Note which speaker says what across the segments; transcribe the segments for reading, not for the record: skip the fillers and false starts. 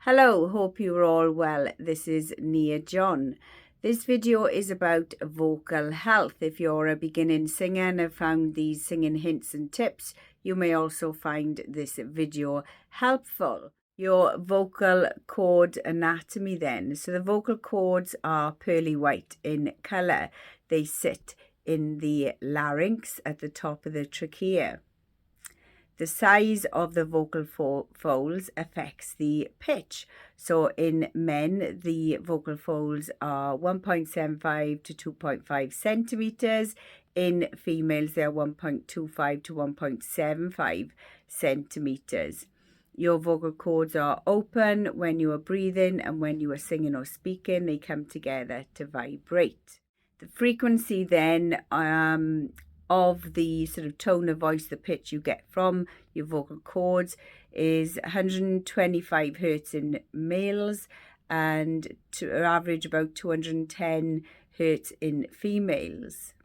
Speaker 1: Hello, hope you're all well. This is Nia John. This video is about vocal health. If you're a beginning singer and have found these singing hints and tips, you may also find this video helpful. Your vocal cord anatomy then. So the vocal cords are pearly white in colour. They sit in the larynx at the top of the trachea. The size of the vocal folds affects the pitch. So in men, the vocal folds are 1.75 to 2.5 centimeters. In females, they are 1.25 to 1.75 centimeters. Your vocal cords are open when you are breathing, and when you are singing or speaking, they come together to vibrate. The frequency then of the sort of tone of voice, the pitch you get from your vocal cords, is 125 hertz in males and to average about 210 hertz in females.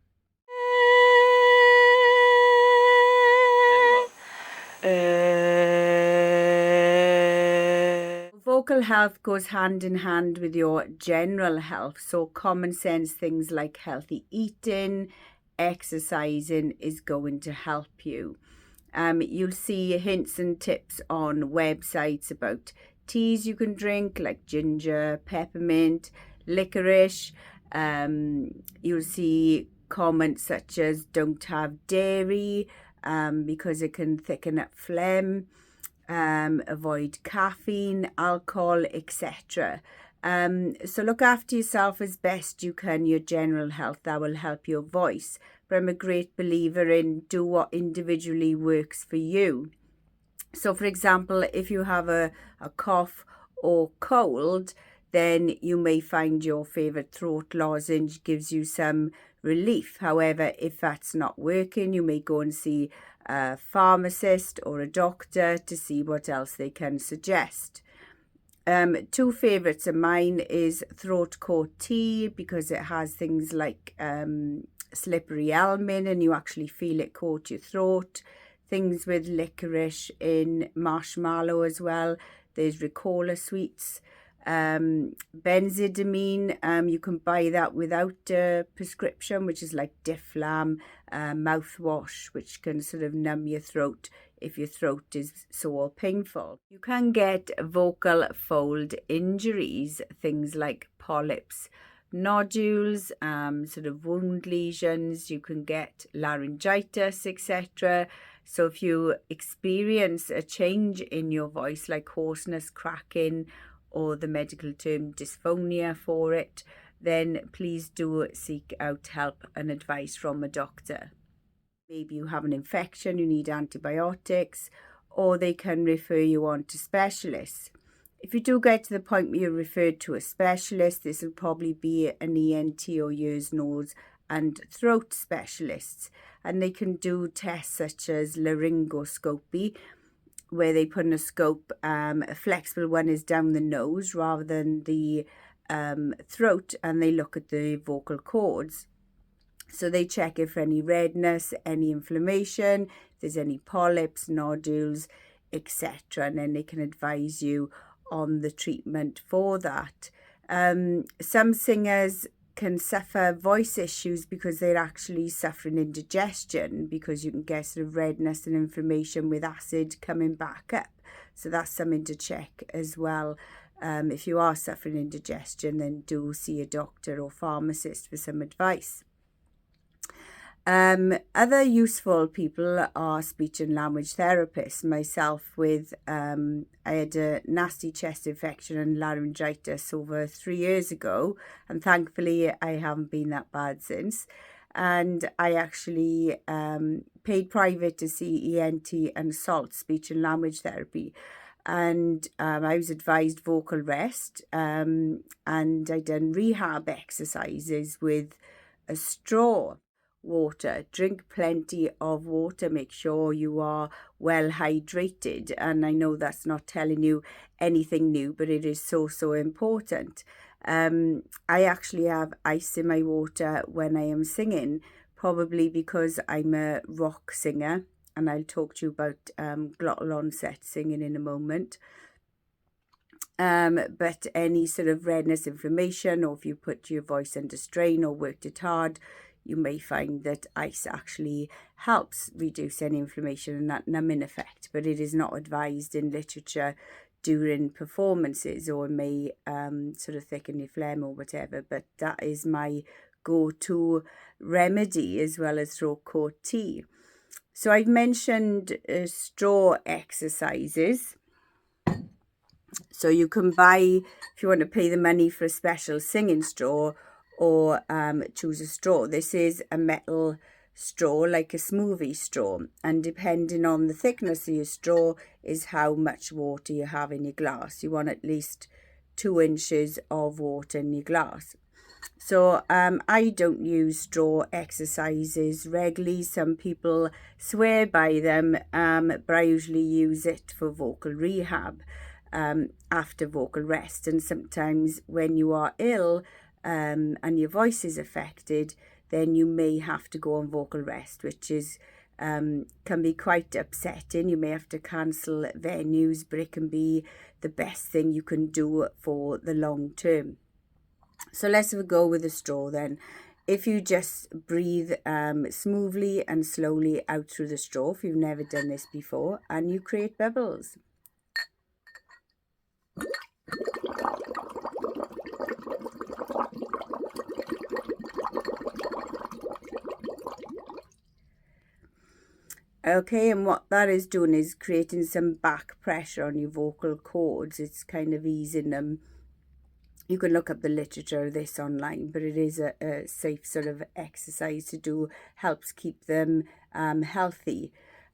Speaker 1: Vocal health goes hand in hand with your general health. So common sense things like healthy eating, exercising is going to help you. You'll see hints and tips on websites about teas you can drink like ginger, peppermint, licorice. You'll see comments such as don't have dairy because it can thicken up phlegm. Avoid caffeine, alcohol, etc. So look after yourself as best you can, your general health. That will help your voice. But I'm a great believer in do what individually works for you. So for example, if you have a cough or cold, then you may find your favorite throat lozenge gives you some relief. However, if that's not working, you may go and see a pharmacist or a doctor to see what else they can suggest. Two favorites of mine is throat coat tea because it has things like slippery elm in and you actually feel it coat your throat. Things with licorice in, marshmallow as well. There's Ricola sweets. Benzidamine, you can buy that without a prescription, which is like Difflam mouthwash, which can sort of numb your throat if your throat is sore painful. You can get vocal fold injuries, things like polyps, nodules, sort of wound lesions. You can get laryngitis, etc. So if you experience a change in your voice like hoarseness, cracking, or the medical term dysphonia for it, then please do seek out help and advice from a doctor. Maybe you have an infection, you need antibiotics, or they can refer you on to specialists. If you do get to the point where you're referred to a specialist, this will probably be an ENT or ears, nose and throat specialists, and they can do tests such as laryngoscopy, where they put in a scope. A flexible one is down the nose rather than the throat, and they look at the vocal cords. So they check if any redness, any inflammation, if there's any polyps, nodules, etc. And then they can advise you on the treatment for that. Some singers can suffer voice issues because they're actually suffering indigestion, because you can get sort of redness and inflammation with acid coming back up. So that's something to check as well. If you are suffering indigestion, then do see a doctor or pharmacist for some advice. Other useful people are speech and language therapists. Myself I had a nasty chest infection and laryngitis over 3 years ago, and thankfully I haven't been that bad since. And I actually paid private to see ENT and SALT, speech and language therapy. And I was advised vocal rest, and I done rehab exercises with a straw. Water, drink plenty of water, make sure you are well hydrated. And I know that's not telling you anything new, but it is so important. I actually have ice in my water when I am singing, probably because I'm a rock singer, and I'll talk to you about glottal onset singing in a moment. But any sort of redness, inflammation, or if you put your voice under strain or worked it hard, you may find that ice actually helps reduce any inflammation and that numbing effect. But it is not advised in literature during performances, or may sort of thicken your phlegm or whatever. But that is my go-to remedy, as well as throat coat tea. So I've mentioned straw exercises. So you can buy, if you want to pay the money for a special singing straw, or choose a straw. This is a metal straw, like a smoothie straw, and depending on the thickness of your straw is how much water you have in your glass. You want at least 2 inches of water in your glass. So I don't use straw exercises regularly. Some people swear by them, but I usually use it for vocal rehab after vocal rest. And sometimes when you are ill and your voice is affected, then you may have to go on vocal rest, which is can be quite upsetting. You may have to cancel venues, but it can be the best thing you can do for the long term. So let's have a go with the straw then. If you just breathe smoothly and slowly out through the straw, if you've never done this before, and you create bubbles. Okay, and what that is doing is creating some back pressure on your vocal cords. It's kind of easing them. You can look up the literature of this online, but it is a safe sort of exercise to do, helps keep them healthy.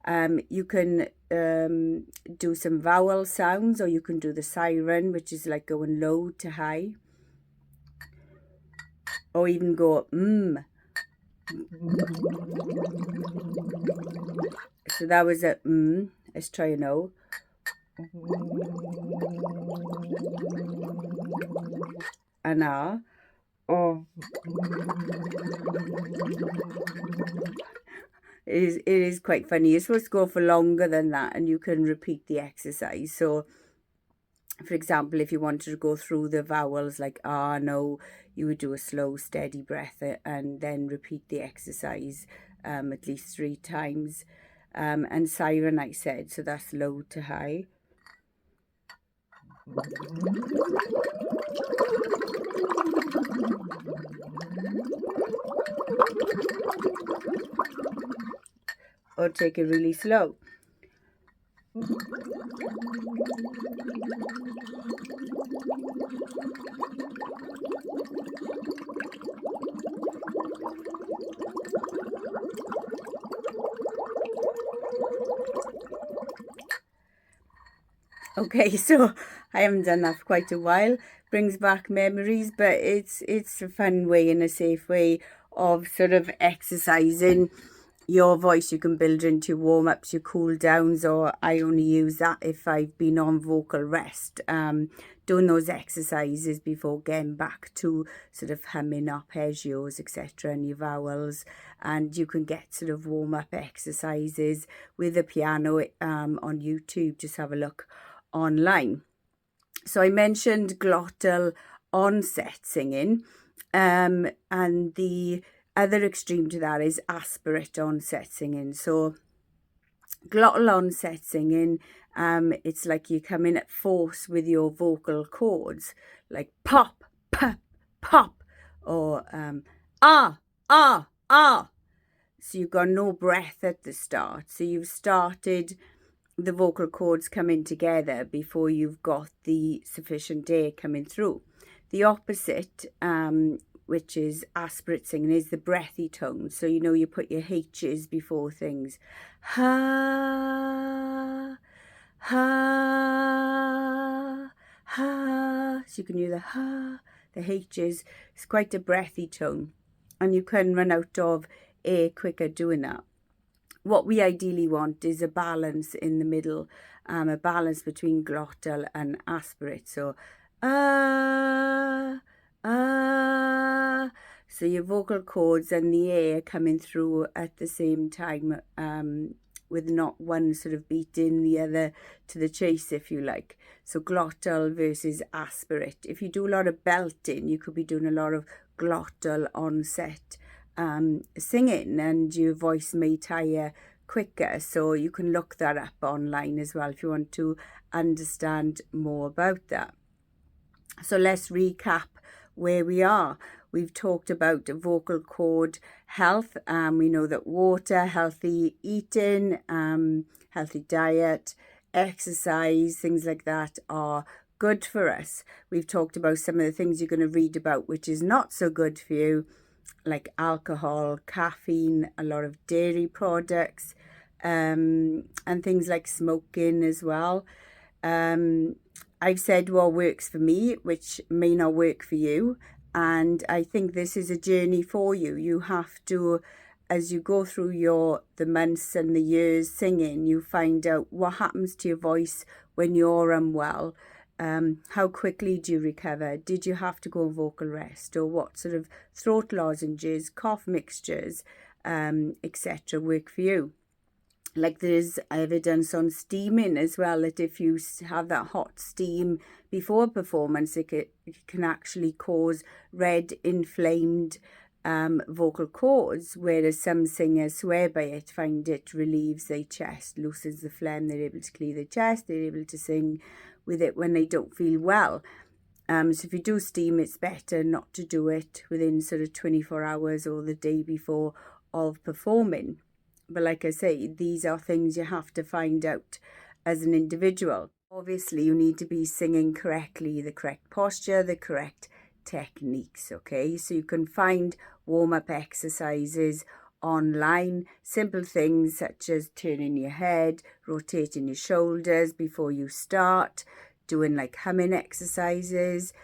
Speaker 1: You can do some vowel sounds, or you can do the siren, which is like going low to high. Or even go So that was a Let's try an O. An R. Oh. It is quite funny. You're supposed to go for longer than that, and you can repeat the exercise. So, for example, if you wanted to go through the vowels like ah, no, you would do a slow, steady breath and then repeat the exercise at least 3 times. And siren, I said, so that's low to high. Or take it really slow. Okay, so I haven't done that for quite a while. Brings back memories, but it's a fun way and a safe way of sort of exercising your voice. You can build into warm-ups, your cool downs, or I only use that if I've been on vocal rest, doing those exercises before getting back to sort of humming arpeggios, etc., and your vowels. And you can get sort of warm-up exercises with the piano on YouTube. Just have a look online. So I mentioned glottal onset singing, and the other extreme to that is aspirate onset singing. So glottal onset singing, it's like you come in at force with your vocal cords, like pop, pop, pop, or ah, ah, ah. So you've got no breath at the start. So you've started the vocal cords coming together before you've got the sufficient air coming through. The opposite, which is aspirate singing, is the breathy tone. So you know you put your H's before things. Ha, ha, ha. So you can hear the ha, the H's. It's quite a breathy tone, and you can run out of air quicker doing that. What we ideally want is a balance in the middle, a balance between glottal and aspirate. So, ah, ah. So your vocal cords and the air coming through at the same time with not one sort of beating the other to the chase, if you like. So glottal versus aspirate. If you do a lot of belting, you could be doing a lot of glottal onset singing, and your voice may tire quicker. So you can look that up online as well if you want to understand more about that. So let's recap where we are. We've talked about vocal cord health. We know that water, healthy eating, healthy diet, exercise, things like that are good for us. We've talked about some of the things you're going to read about which is not so good for you, like alcohol, caffeine, a lot of dairy products, and things like smoking as well. I've said what works for me, which may not work for you. And I think this is a journey for you. You have to, as you go through the months and the years singing, you find out what happens to your voice when you're unwell. How quickly do you recover? Did you have to go on vocal rest? Or what sort of throat lozenges, cough mixtures, etc. work for you? Like there's evidence on steaming as well, that if you have that hot steam before a performance, it can actually cause red, inflamed vocal cords, whereas some singers swear by it, find it relieves their chest, loosens the phlegm, they're able to clear their chest, they're able to sing with it when they don't feel well. So if you do steam, it's better not to do it within sort of 24 hours or the day before of performing. But like I say, these are things you have to find out as an individual. Obviously, you need to be singing correctly, the correct posture, the correct techniques, okay? So you can find warm-up exercises online, simple things such as turning your head, rotating your shoulders before you start, doing like humming exercises,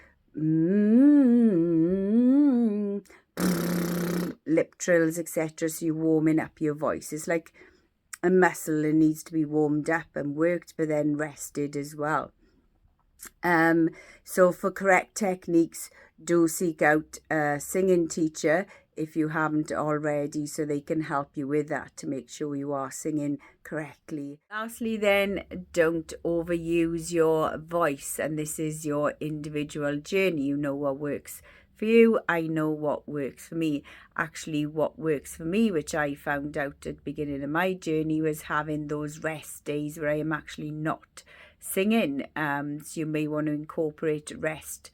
Speaker 1: lip trills, etc. So you're warming up your voice. It's like a muscle that needs to be warmed up and worked, but then rested as well. So for correct techniques, do seek out a singing teacher if you haven't already, so they can help you with that to make sure you are singing correctly. Lastly then, don't overuse your voice, and this is your individual journey. You know what works for you. I know what works for me. Actually, what works for me, which I found out at the beginning of my journey, was having those rest days where I am actually not singing. So you may want to incorporate rest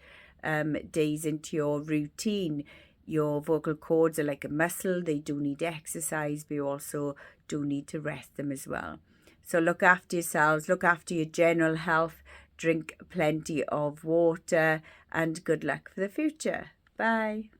Speaker 1: days into your routine. Your vocal cords are like a muscle. They do need exercise, but you also do need to rest them as well. So look after yourselves, look after your general health, drink plenty of water, and good luck for the future. Bye.